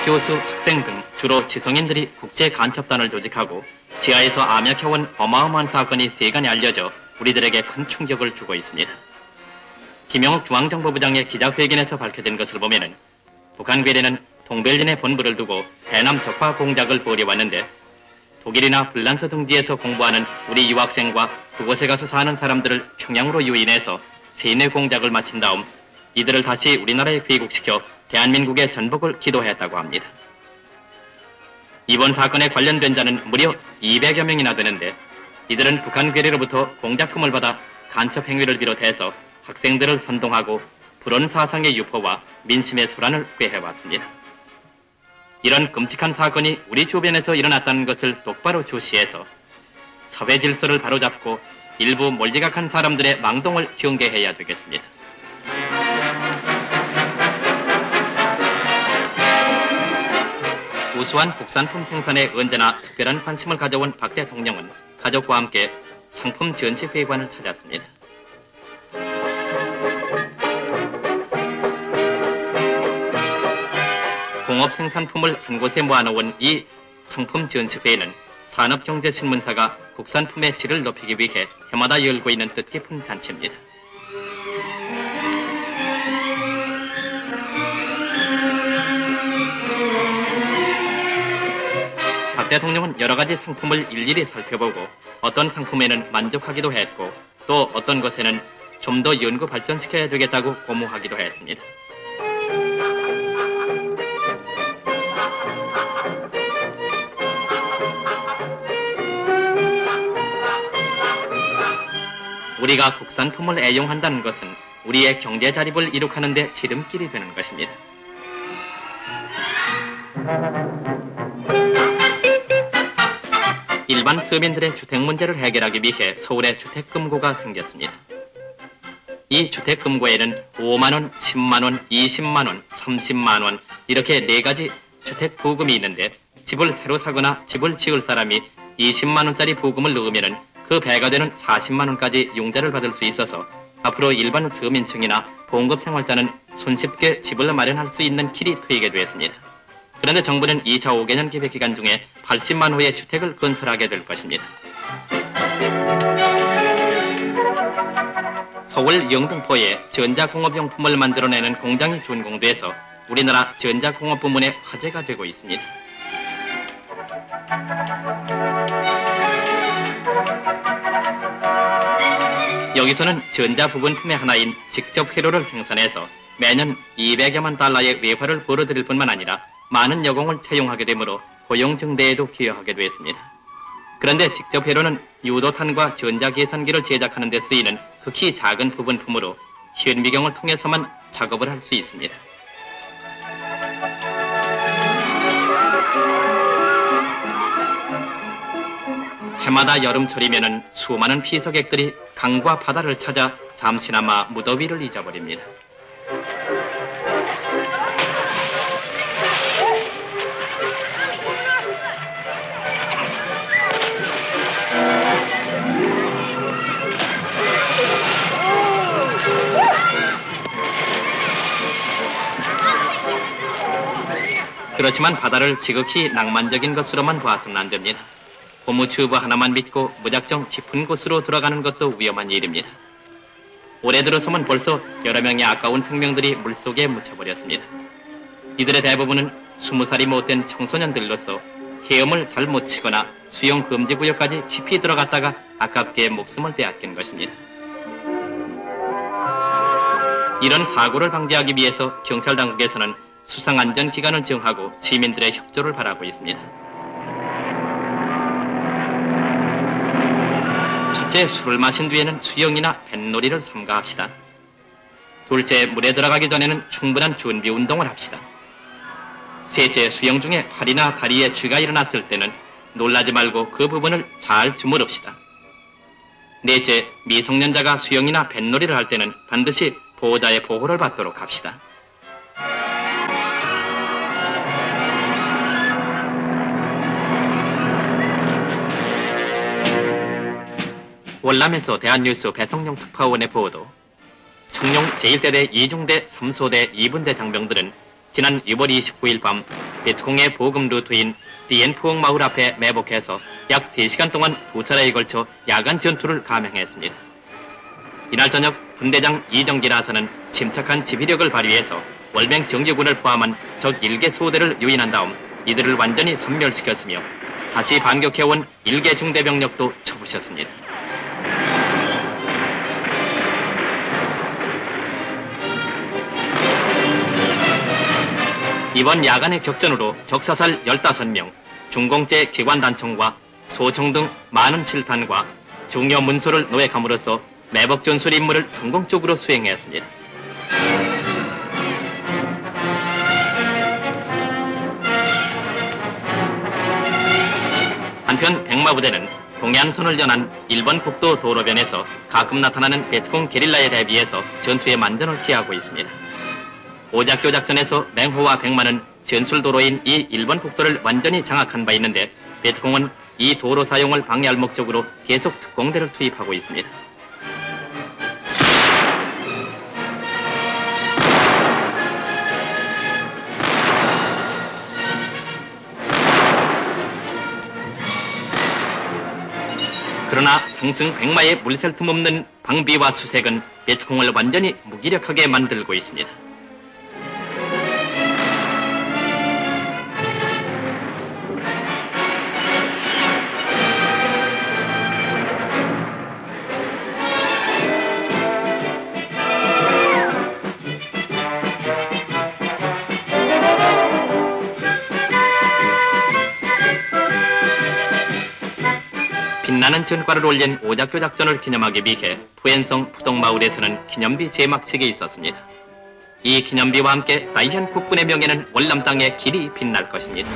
교수, 학생 등 주로 지성인들이 국제간첩단을 조직하고 지하에서 암약해온 어마어마한 사건이 세간에 알려져 우리들에게 큰 충격을 주고 있습니다. 김영욱 중앙정보부장의 기자회견에서 밝혀진 것을 보면은 북한 괴뢰는 동벨린에 본부를 두고 대남 적화 공작을 벌여왔는데 독일이나 불란서 등지에서 공부하는 우리 유학생과 그곳에 가서 사는 사람들을 평양으로 유인해서 세뇌 공작을 마친 다음 이들을 다시 우리나라에 귀국시켜 대한민국의 전복을 기도했다고 합니다. 이번 사건에 관련된 자는 무려 200여 명이나 되는데 이들은 북한 괴뢰로부터 공작금을 받아 간첩 행위를 비롯해서 학생들을 선동하고 불온 사상의 유포와 민심의 소란을 꾀해왔습니다. 이런 끔찍한 사건이 우리 주변에서 일어났다는 것을 똑바로 주시해서 사회 질서를 바로잡고 일부 몰지각한 사람들의 망동을 경계해야 되겠습니다. 우수한 국산품 생산에 언제나 특별한 관심을 가져온 박 대통령은 가족과 함께 상품 전시회관을 찾았습니다. 공업 생산품을 한 곳에 모아놓은 이 상품 전시회에는 산업경제신문사가 국산품의 질을 높이기 위해 해마다 열고 있는 뜻깊은 잔치입니다. 박 대통령은 여러 가지 상품을 일일이 살펴보고 어떤 상품에는 만족하기도 했고 또 어떤 것에는 좀 더 연구 발전시켜야 되겠다고 고무하기도 했습니다. 우리가 국산품을 애용한다는 것은 우리의 경제 자립을 이룩하는 데 지름길이 되는 것입니다. 일반 서민들의 주택 문제를 해결하기 위해 서울에 주택금고가 생겼습니다. 이 주택금고에는 5만원, 10만원, 20만원, 30만원 이렇게 4가지 주택부금이 있는데 집을 새로 사거나 집을 지을 사람이 20만원짜리 부금을 넣으면 그 배가 되는 40만원까지 융자를 받을 수 있어서 앞으로 일반 서민층이나 봉급생활자는 손쉽게 집을 마련할 수 있는 길이 트이게 되었습니다. 그런데 정부는 2차 5개년 기획 기간 중에 80만 호의 주택을 건설하게 될 것입니다. 서울 영등포에 전자공업용품을 만들어내는 공장이 준공돼서 우리나라 전자공업 부문의 화제가 되고 있습니다. 여기서는 전자부분품의 하나인 직접 회로를 생산해서 매년 200여만 달러의 외화를 벌어들일 뿐만 아니라 많은 여공을 채용하게 되므로 고용 증대에도 기여하게 되었습니다. 그런데 직접 회로는 유도탄과 전자계산기를 제작하는 데 쓰이는 극히 작은 부분품으로 현미경을 통해서만 작업을 할 수 있습니다. 해마다 여름철이면 수많은 피서객들이 강과 바다를 찾아 잠시나마 무더위를 잊어버립니다. 그렇지만 바다를 지극히 낭만적인 것으로만 봐서는 안 됩니다. 고무튜브 하나만 믿고 무작정 깊은 곳으로 들어가는 것도 위험한 일입니다. 올해 들어서만 벌써 여러 명의 아까운 생명들이 물속에 묻혀버렸습니다. 이들의 대부분은 20살이 못된 청소년들로서 헤엄을 잘 못 치거나 수영 금지구역까지 깊이 들어갔다가 아깝게 목숨을 빼앗긴 것입니다. 이런 사고를 방지하기 위해서 경찰당국에서는 수상안전기간을 정하고 시민들의 협조를 바라고 있습니다. 첫째, 술을 마신 뒤에는 수영이나 뱃놀이를 삼가합시다. 둘째, 물에 들어가기 전에는 충분한 준비 운동을 합시다. 셋째, 수영 중에 팔이나 다리에 쥐가 일어났을 때는 놀라지 말고 그 부분을 잘 주무릅시다. 넷째, 미성년자가 수영이나 뱃놀이를 할 때는 반드시 보호자의 보호를 받도록 합시다. 월남에서 대한뉴스 배성룡 특파원의 보도. 청룡 제1대대 2중대 3소대 2분대 장병들은 지난 6월 29일 밤 베트콩의 보급 루트인 디엔푸옹 마을 앞에 매복해서 약 3시간 동안 2차례에 걸쳐 야간 전투를 감행했습니다. 이날 저녁 분대장 이정기 라사는 침착한 지휘력을 발휘해서 월맹 정규군을 포함한 적 1개 소대를 유인한 다음 이들을 완전히 섬멸시켰으며 다시 반격해온 1개 중대병력도 쳐부셨습니다. 이번 야간의 격전으로 적사살 15명, 중공제 기관단총과 소총 등 많은 실탄과 중요 문서를 노획함으로써 매복 전술 임무를 성공적으로 수행했습니다. 한편 백마부대는 동해안선을 연한 일본 국도 도로변에서 가끔 나타나는 베트콩 게릴라에 대비해서 전투에 만전을 기하고 있습니다. 오작교 작전에서 맹호와 백마는 전술도로인 이 일본 국도를 완전히 장악한 바 있는데 베트콩은 이 도로 사용을 방해할 목적으로 계속 특공대를 투입하고 있습니다. 그러나 상승 백마의 물샐 틈 없는 방비와 수색은 베트콩을 완전히 무기력하게 만들고 있습니다. 빛나는 전과를 올린 오작교 작전을 기념하기 위해 푸엔성 푸동마을에서는 기념비 제막식이 있었습니다. 이 기념비와 함께 다이현 국군의 명예는 월남 땅에 길이 빛날 것입니다.